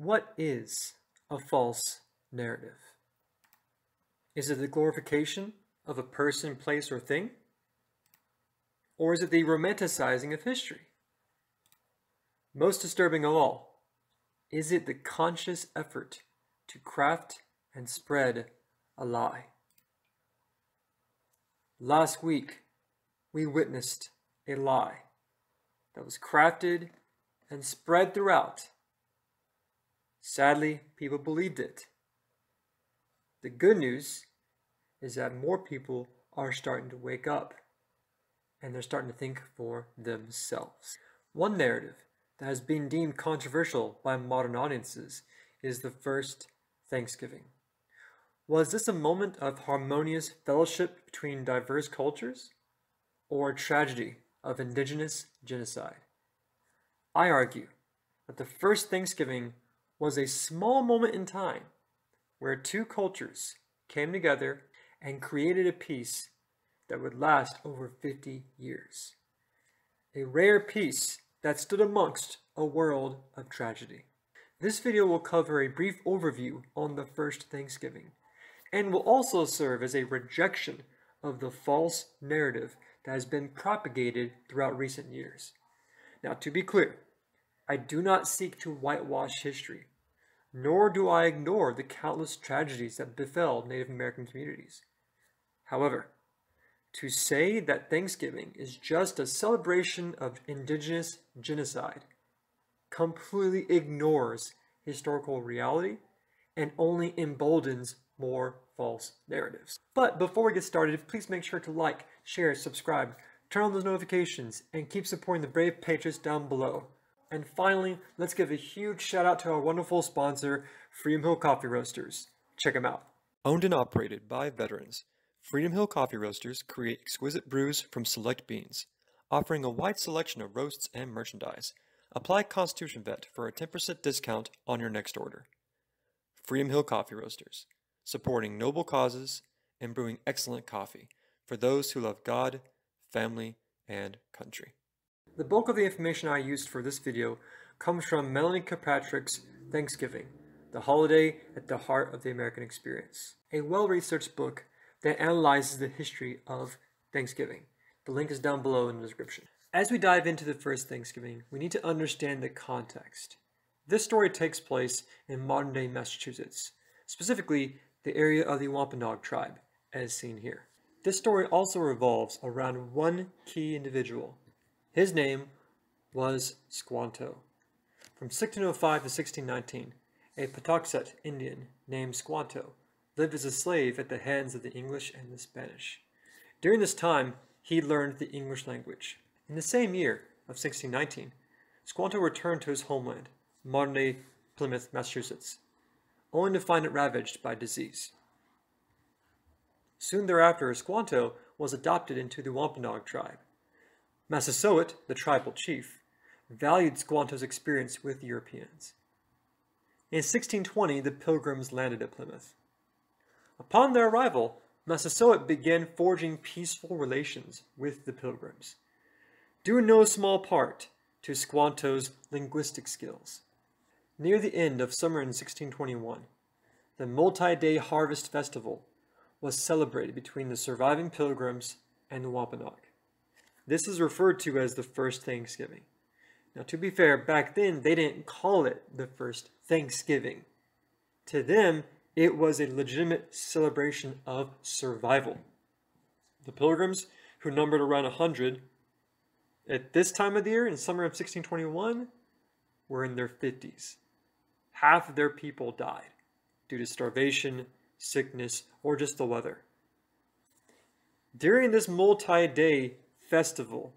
What is a false narrative? Is it the glorification of a person, place, or thing? Or is it the romanticizing of history? Most disturbing of all, is it the conscious effort to craft and spread a lie? Last week, we witnessed a lie that was crafted and spread throughout. Sadly, people believed it. The good news is that more people are starting to wake up, and they're starting to think for themselves. One narrative that has been deemed controversial by modern audiences is the first Thanksgiving. Was this a moment of harmonious fellowship between diverse cultures, or a tragedy of indigenous genocide? I argue that the first Thanksgiving was a small moment in time where two cultures came together and created a peace that would last over 50 years. A rare peace that stood amongst a world of tragedy. This video will cover a brief overview on the first Thanksgiving, and will also serve as a rejection of the false narrative that has been propagated throughout recent years. Now, to be clear, I do not seek to whitewash history, nor do I ignore the countless tragedies that befell Native American communities. However, to say that Thanksgiving is just a celebration of indigenous genocide completely ignores historical reality and only emboldens more false narratives. But before we get started, please make sure to like, share, subscribe, turn on those notifications, and keep supporting the brave patriots down below. And finally, let's give a huge shout out to our wonderful sponsor, Freedom Hill Coffee Roasters. Check them out. Owned and operated by veterans, Freedom Hill Coffee Roasters create exquisite brews from select beans, offering a wide selection of roasts and merchandise. Apply Constitution Vet for a 10% discount on your next order. Freedom Hill Coffee Roasters, supporting noble causes and brewing excellent coffee for those who love God, family, and country. The bulk of the information I used for this video comes from Melanie Kirkpatrick's Thanksgiving, the holiday at the heart of the American experience, a well-researched book that analyzes the history of Thanksgiving. The link is down below in the description. As we dive into the first Thanksgiving, we need to understand the context. This story takes place in modern-day Massachusetts, specifically the area of the Wampanoag tribe, as seen here. This story also revolves around one key individual. His name was Squanto. From 1605 to 1619, a Patuxet Indian named Squanto lived as a slave at the hands of the English and the Spanish. During this time, he learned the English language. In the same year of 1619, Squanto returned to his homeland, modern-day Plymouth, Massachusetts, only to find it ravaged by disease. Soon thereafter, Squanto was adopted into the Wampanoag tribe. Massasoit, the tribal chief, valued Squanto's experience with Europeans. In 1620, the Pilgrims landed at Plymouth. Upon their arrival, Massasoit began forging peaceful relations with the Pilgrims, due in no small part to Squanto's linguistic skills. Near the end of summer in 1621, the multi-day harvest festival was celebrated between the surviving Pilgrims and the Wampanoag. This is referred to as the first Thanksgiving. Now, to be fair, back then they didn't call it the first Thanksgiving. To them, it was a legitimate celebration of survival. The Pilgrims, who numbered around 100, at this time of the year, in summer of 1621, were in their 50s. Half of their people died due to starvation, sickness, or just the weather. During this multi-day festival,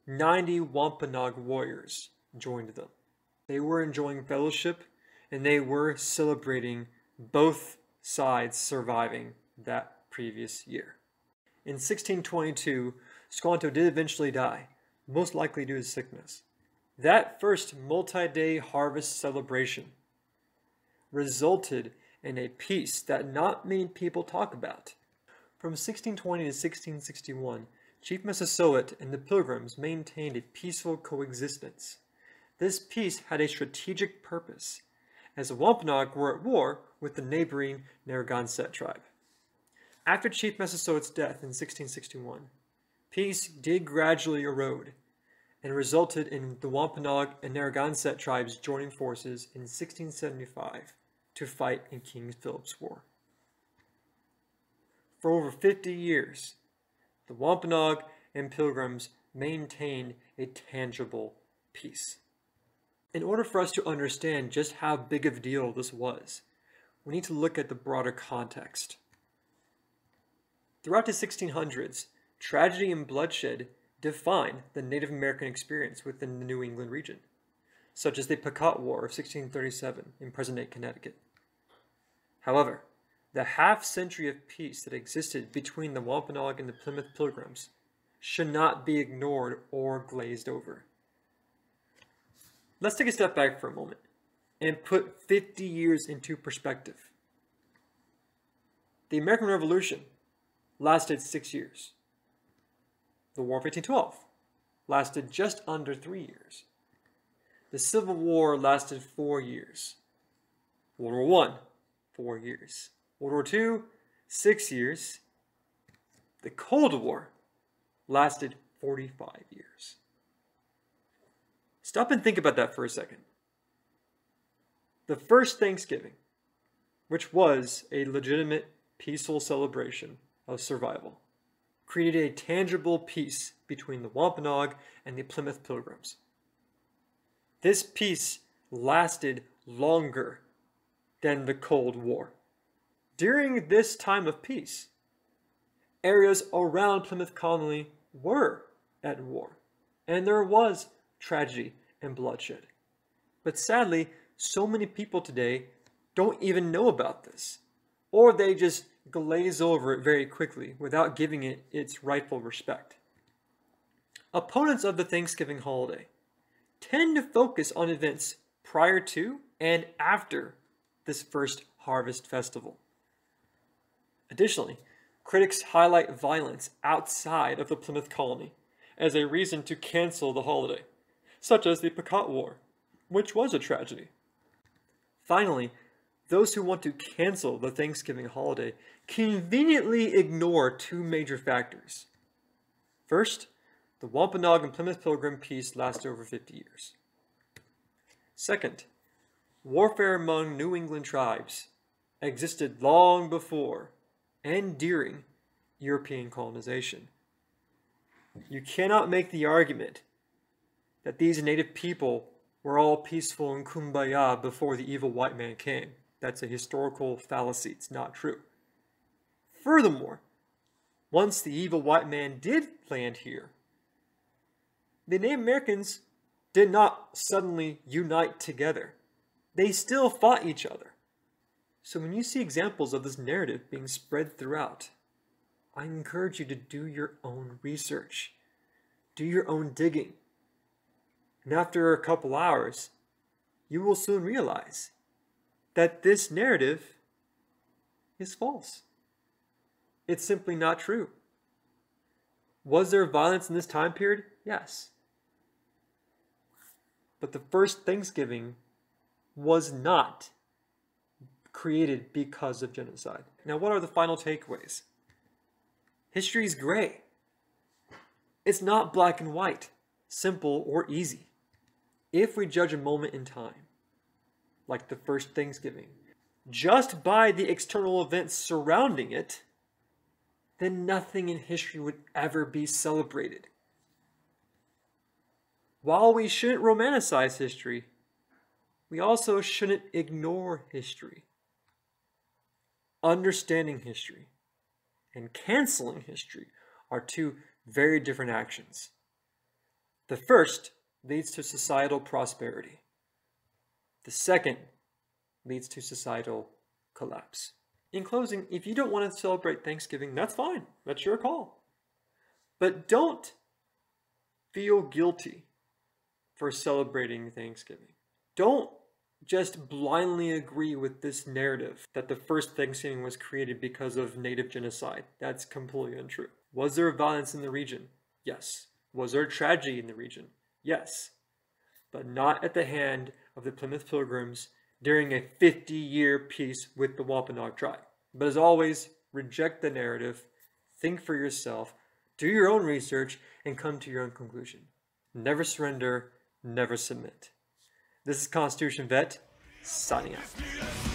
90 Wampanoag warriors joined them. They were enjoying fellowship, and they were celebrating both sides surviving that previous year. In 1622, Squanto did eventually die, most likely due to sickness. That first multi-day harvest celebration resulted in a peace that not many people talk about. From 1620 to 1661, Chief Massasoit and the Pilgrims maintained a peaceful coexistence. This peace had a strategic purpose, as the Wampanoag were at war with the neighboring Narragansett tribe. After Chief Massasoit's death in 1661, peace did gradually erode and resulted in the Wampanoag and Narragansett tribes joining forces in 1675 to fight in King Philip's War. For over 50 years, the Wampanoag and Pilgrims maintained a tangible peace. In order for us to understand just how big of a deal this was, we need to look at the broader context. Throughout the 1600s, tragedy and bloodshed defined the Native American experience within the New England region, such as the Pequot War of 1637 in present-day Connecticut. However, the half-century of peace that existed between the Wampanoag and the Plymouth Pilgrims should not be ignored or glazed over. Let's take a step back for a moment and put 50 years into perspective. The American Revolution lasted 6 years. The War of 1812 lasted just under 3 years. The Civil War lasted 4 years. World War I, 4 years. World War II, 6 years. The Cold War lasted 45 years. Stop and think about that for a second. The first Thanksgiving, which was a legitimate peaceful celebration of survival, created a tangible peace between the Wampanoag and the Plymouth Pilgrims. This peace lasted longer than the Cold War. During this time of peace, areas around Plymouth Colony were at war, and there was tragedy and bloodshed. But sadly, so many people today don't even know about this, or they just glaze over it very quickly without giving it its rightful respect. Opponents of the Thanksgiving holiday tend to focus on events prior to and after this first harvest festival. Additionally, critics highlight violence outside of the Plymouth Colony as a reason to cancel the holiday, such as the Pequot War, which was a tragedy. Finally, those who want to cancel the Thanksgiving holiday conveniently ignore two major factors. First, the Wampanoag and Plymouth Pilgrim peace lasted over 50 years. Second, warfare among New England tribes existed long before and during European colonization. You cannot make the argument that these native people were all peaceful and kumbaya before the evil white man came. That's a historical fallacy. It's not true. Furthermore, once the evil white man did land here, the Native Americans did not suddenly unite together. They still fought each other. So when you see examples of this narrative being spread throughout, I encourage you to do your own research. Do your own digging. And after a couple hours, you will soon realize that this narrative is false. It's simply not true. Was there violence in this time period? Yes. But the first Thanksgiving was not created because of genocide. Now, what are the final takeaways? History is gray. It's not black and white, simple or easy. If we judge a moment in time, like the first Thanksgiving, just by the external events surrounding it, then nothing in history would ever be celebrated. While we shouldn't romanticize history, we also shouldn't ignore history. Understanding history and canceling history are two very different actions. The first leads to societal prosperity. The second leads to societal collapse. In closing, if you don't want to celebrate Thanksgiving, that's fine. That's your call. But don't feel guilty for celebrating Thanksgiving. Don't just blindly agree with this narrative that the first Thanksgiving was created because of native genocide. That's completely untrue. Was there violence in the region? Yes. Was there tragedy in the region? Yes. But not at the hand of the Plymouth Pilgrims during a 50-year peace with the Wampanoag tribe. But as always, reject the narrative, think for yourself, do your own research, and come to your own conclusion. Never surrender, never submit. This is Constitution Vet, signing out.